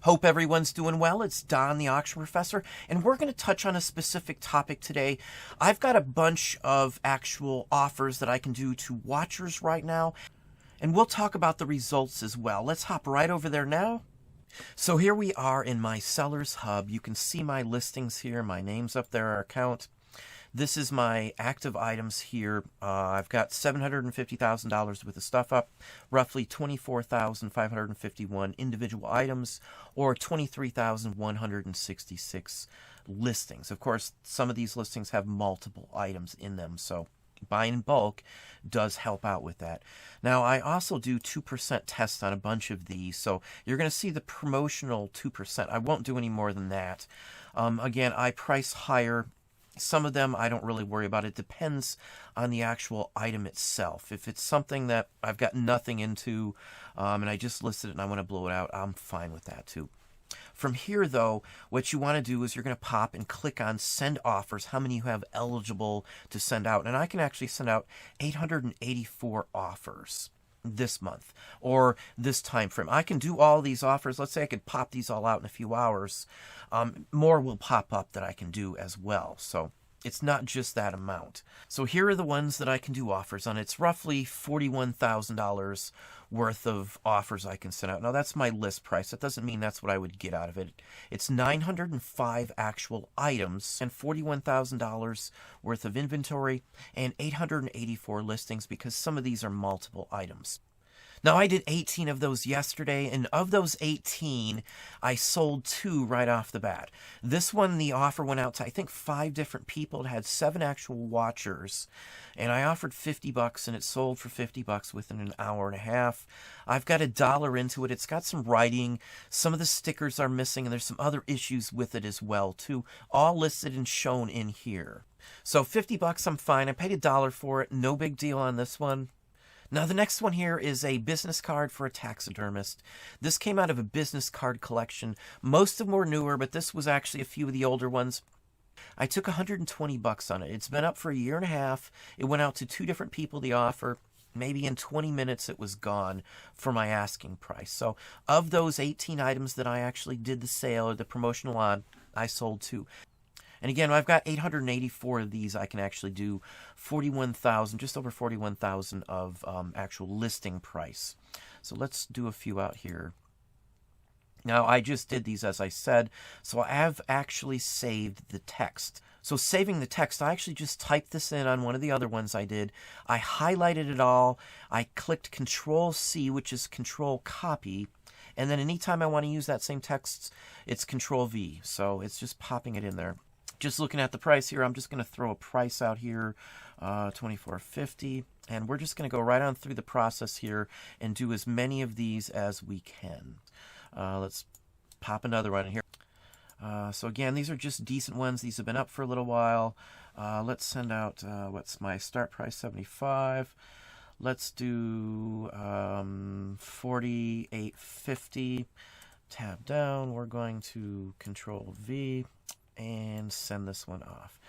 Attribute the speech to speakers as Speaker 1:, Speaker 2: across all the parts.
Speaker 1: Hope everyone's doing well. It's Don, the Auction Professor, and we're going to touch on a specific topic today. I've got a bunch of actual offers that I can do to watchers right now, and we'll talk about the results as well. Let's hop right over there now. So here we are in my Sellers Hub. You can see my listings here. My name's up there, our account. This is my active items here. I've got $750,000 worth of stuff up, roughly 24,551 individual items, or 23,166 listings. Of course, some of these listings have multiple items in them, so buying in bulk does help out with that. Now, I also do 2% tests on a bunch of these, so you're going to see the promotional 2%. I won't do any more than that. Again, I price higher. Some of them I don't really worry about. It depends on the actual item itself. If it's something that I've got nothing into and I just listed it and I want to blow it out, I'm fine with that too. From here, though, what you want to do is you're going to pop and click on Send Offers, how many you have eligible to send out. And I can actually send out 884 offers this month or this time frame. I can do all these offers. Let's say I could pop these all out in a few hours. More will pop up that I can do as well. So it's not just that amount. So here are the ones that I can do offers on. It's roughly $41,000 worth of offers I can send out. Now that's my list price. That doesn't mean that's what I would get out of it. It's 905 actual items and $41,000 worth of inventory and 884 listings because some of these are multiple items. Now, I did 18 of those yesterday, and of those 18, I sold 2 right off the bat. This one, the offer went out to, I think, 5 different people. It had 7 actual watchers, and I offered $50, and it sold for $50 within an hour and a half. I've got $1 into it. It's got some writing. Some of the stickers are missing, and there's some other issues with it as well, too, all listed and shown in here. So $50, I'm fine. I paid $1 for it. No big deal on this one. Now, the next one here is a business card for a taxidermist. This came out of a business card collection. Most of them were newer, but this was actually a few of the older ones. I took $120 on it. It's been up for a year and a half. It went out to 2 different people, the offer. Maybe in 20 minutes it was gone for my asking price. So of those 18 items that I actually did the sale or the promotional on, I sold 2. And again, I've got 884 of these. I can actually do 41,000, just over 41,000 of actual listing price. So let's do a few out here. Now, I just did these, as I said, so I have actually saved the text. So saving the text, I actually just typed this in on one of the other ones I did. I highlighted it all. I clicked Control-C, which is Control Copy. And then anytime I want to use that same text, it's Control-V. So it's just popping it in there. Just looking at the price here, I'm just going to throw a price out here, $24.50, and we're just going to go right on through the process here and do as many of these as we can. Let's pop another one in here. So again, these are just decent ones. These have been up for a little while. Let's send out, what's my start price, $75. Let's do $48.50. Tab down. We're going to Control-V. And send this one off.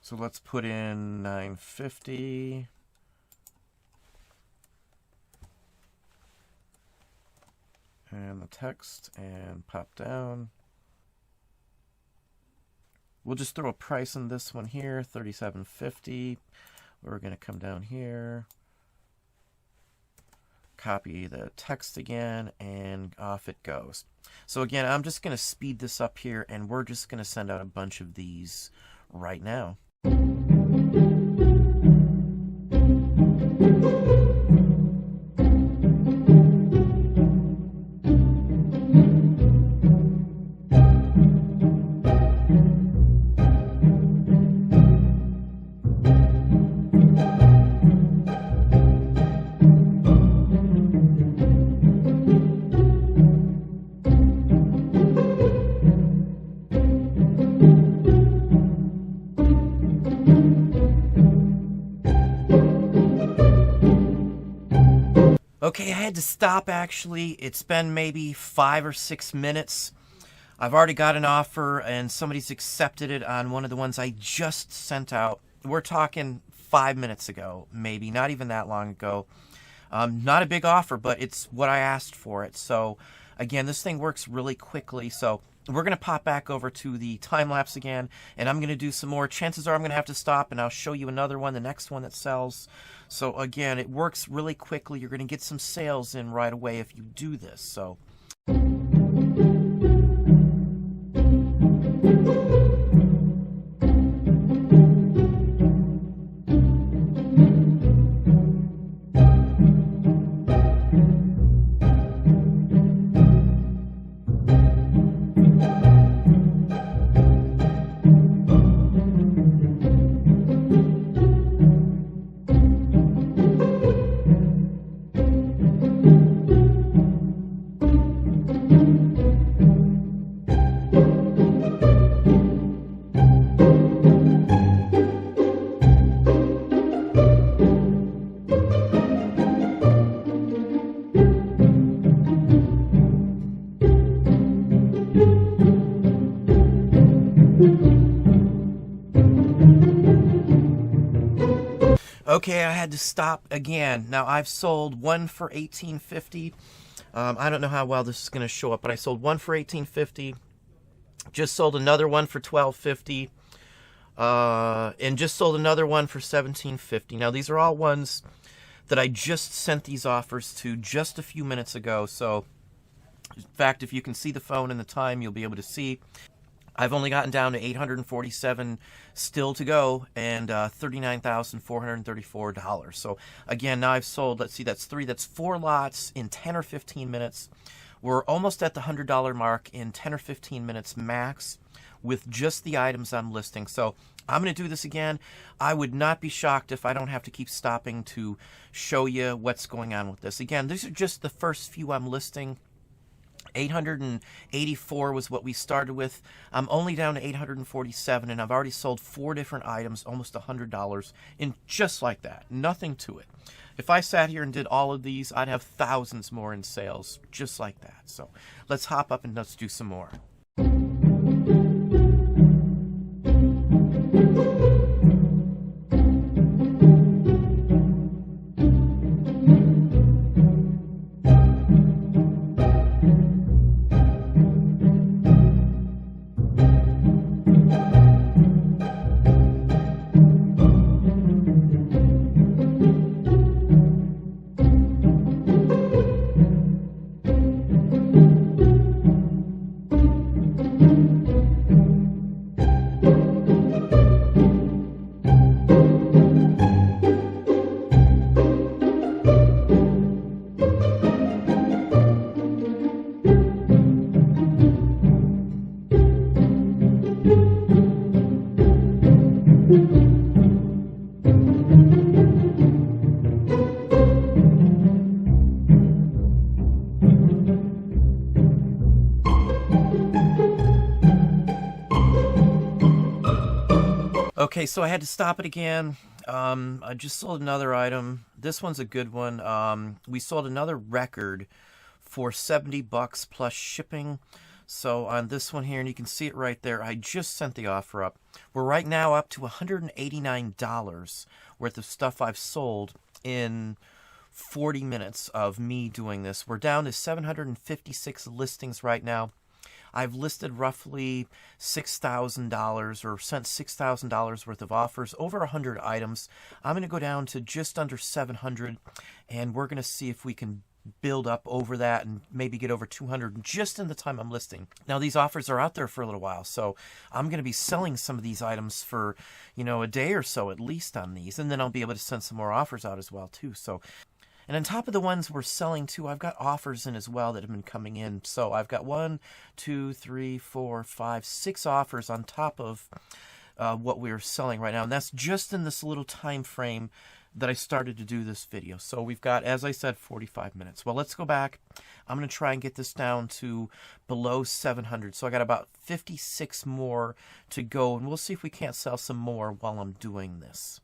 Speaker 1: So let's put in $9.50. And the text and pop down. We'll just throw a price on this one here, $37.50. We're going to come down here. Copy the text again, and off it goes. So again, I'm just going to speed this up here, and we're just going to send out a bunch of these right now. Okay, I had to stop actually. It's been maybe 5 or 6 minutes. I've already got an offer and somebody's accepted it on one of the ones I just sent out. We're talking 5 minutes ago, maybe, not even that long ago. Not a big offer, but it's what I asked for it. So again, this thing works really quickly. So we're going to pop back over to the time lapse again, and I'm going to do some more. Chances are I'm going to have to stop, and I'll show you another one, the next one that sells. So again, it works really quickly. You're going to get some sales in right away if you do this. So okay, I had to stop again. Now I've sold one for $18.50. I don't know how well this is going to show up, but I sold one for $18.50. Just sold another one for $12.50. And just sold another one for $17.50. Now these are all ones that I just sent these offers to just a few minutes ago. So in fact, if you can see the phone and the time, you'll be able to see I've only gotten down to 847 still to go, and $39,434. So again, now I've sold, let's see, that's 4 lots in 10 or 15 minutes. We're almost at the $100 mark in 10 or 15 minutes max with just the items I'm listing. So I'm going to do this again. I would not be shocked if I don't have to keep stopping to show you what's going on with this. Again, these are just the first few I'm listing. 884 was what we started with. I'm only down to 847, and I've already sold 4 different items, almost $100, in just like that. Nothing to it. If I sat here and did all of these, I'd have thousands more in sales, just like that. So let's hop up and let's do some more. Okay, so I had to stop it again. I just sold another item. This one's a good one. We sold another record for $70 plus shipping. So on this one here, and you can see it right there, I just sent the offer up. We're right now up to $189 worth of stuff I've sold in 40 minutes of me doing this. We're down to 756 listings right now. I've listed roughly $6,000 or sent $6,000 worth of offers, over 100 items. I'm going to go down to just under 700, and we're going to see if we can build up over that and maybe get over 200 just in the time I'm listing. Now, these offers are out there for a little while, so I'm going to be selling some of these items for, a day or so at least on these, and then I'll be able to send some more offers out as well too. So, and on top of the ones we're selling too, I've got offers in as well that have been coming in. So I've got 1, 2, 3, 4, 5, 6 offers on top of what we're selling right now. And that's just in this little time frame that I started to do this video. So we've got, as I said, 45 minutes. Well, let's go back. I'm going to try and get this down to below 700. So I got about 56 more to go, and we'll see if we can't sell some more while I'm doing this.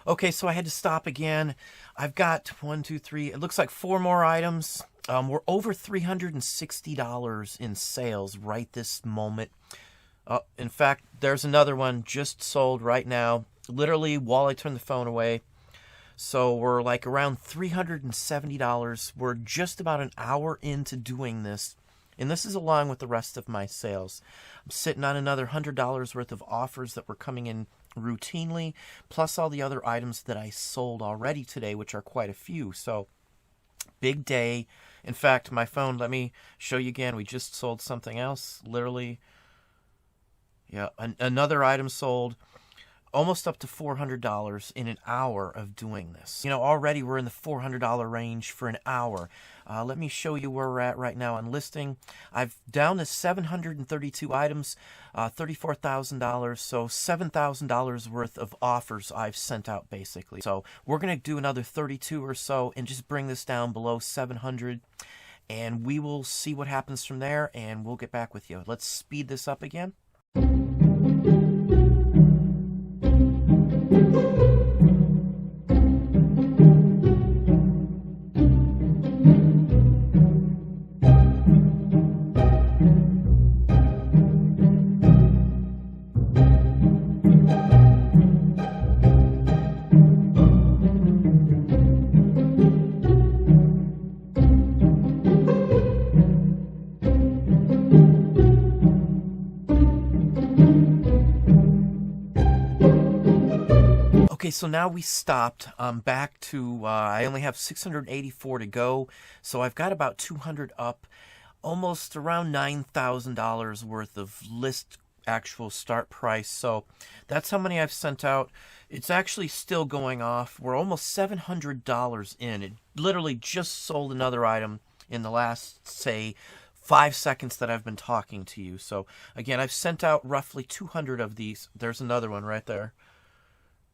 Speaker 1: Okay, so I had to stop again. I've got 1, 2, 3, it looks like 4 more items. We're over $360 in sales right this moment. In fact, there's another one just sold right now, literally while I turn the phone away. So we're like around $370. We're just about an hour into doing this. And this is along with the rest of my sales. I'm sitting on another $100 worth of offers that were coming in routinely, plus all the other items that I sold already today, which are quite a few. So, big day. In fact, my phone, let me show you again. We just sold something else. Literally, yeah, another item sold. Almost up to $400 in an hour of doing this. You know, already we're in the $400 range for an hour. Let me show you where we're at right now on listing. I've down to 732 items, $34,000, so $7,000 worth of offers I've sent out basically. So we're going to do another 32 or so and just bring this down below 700, and we will see what happens from there, and we'll get back with you. Let's speed this up again. Okay, so now we stopped. Back to, I only have 684 to go, so I've got about 200 up, almost around $9,000 worth of list actual start price. So that's how many I've sent out. It's actually still going off. We're almost $700 in. It literally just sold another item in the last, say, 5 seconds that I've been talking to you. So again, I've sent out roughly 200 of these. There's another one right there.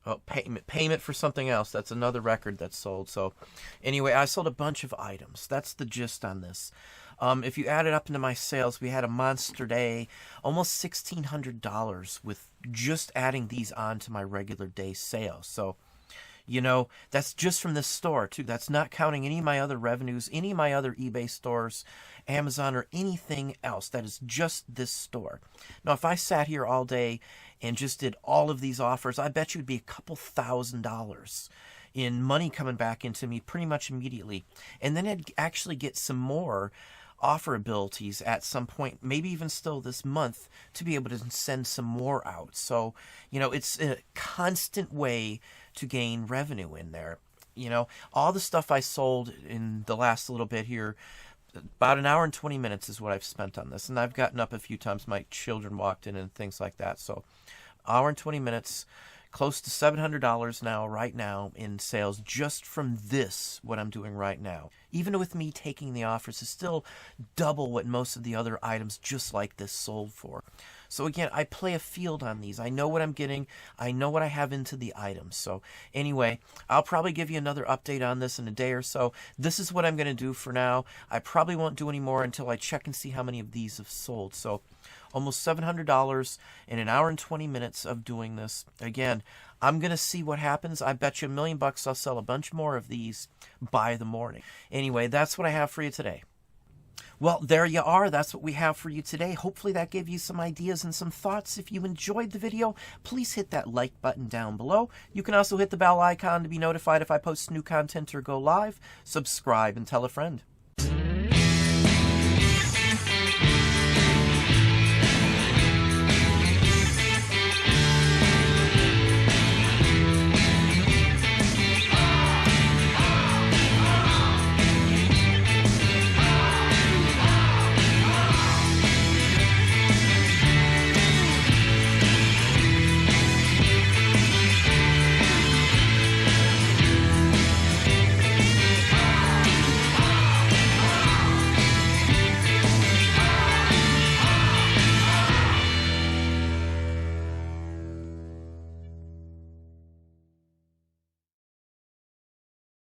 Speaker 1: Oh, payment for something else. That's another record that's sold. So anyway, I sold a bunch of items. That's the gist on this. If you add it up into my sales, we had a monster day, almost $1,600 with just adding these on to my regular day sales. So, you know, that's just from this store too. That's not counting any of my other revenues, any of my other eBay stores, Amazon, or anything else. That is just this store. Now, if I sat here all day and just did all of these offers, I bet you it'd be a couple $1,000s in money coming back into me pretty much immediately. And then I'd actually get some more offer abilities at some point, maybe even still this month, to be able to send some more out. So, you know, it's a constant way to gain revenue in there. You know, all the stuff I sold in the last little bit here, about an hour and 20 minutes is what I've spent on this. And I've gotten up a few times. My children walked in and things like that. So hour and 20 minutes, close to $700 now, right now, in sales just from this, what I'm doing right now. Even with me taking the offers, it's still double what most of the other items just like this sold for. So again, I play a field on these. I know what I'm getting. I know what I have into the items. So anyway, I'll probably give you another update on this in a day or so. This is what I'm going to do for now. I probably won't do any more until I check and see how many of these have sold. So almost $700 in an hour and 20 minutes of doing this. Again, I'm going to see what happens. I bet you $1 million I'll sell a bunch more of these by the morning. Anyway, that's what I have for you today. Well, there you are. That's what we have for you today. Hopefully that gave you some ideas and some thoughts. If you enjoyed the video, please hit that like button down below. You can also hit the bell icon to be notified if I post new content or go live. Subscribe and tell a friend.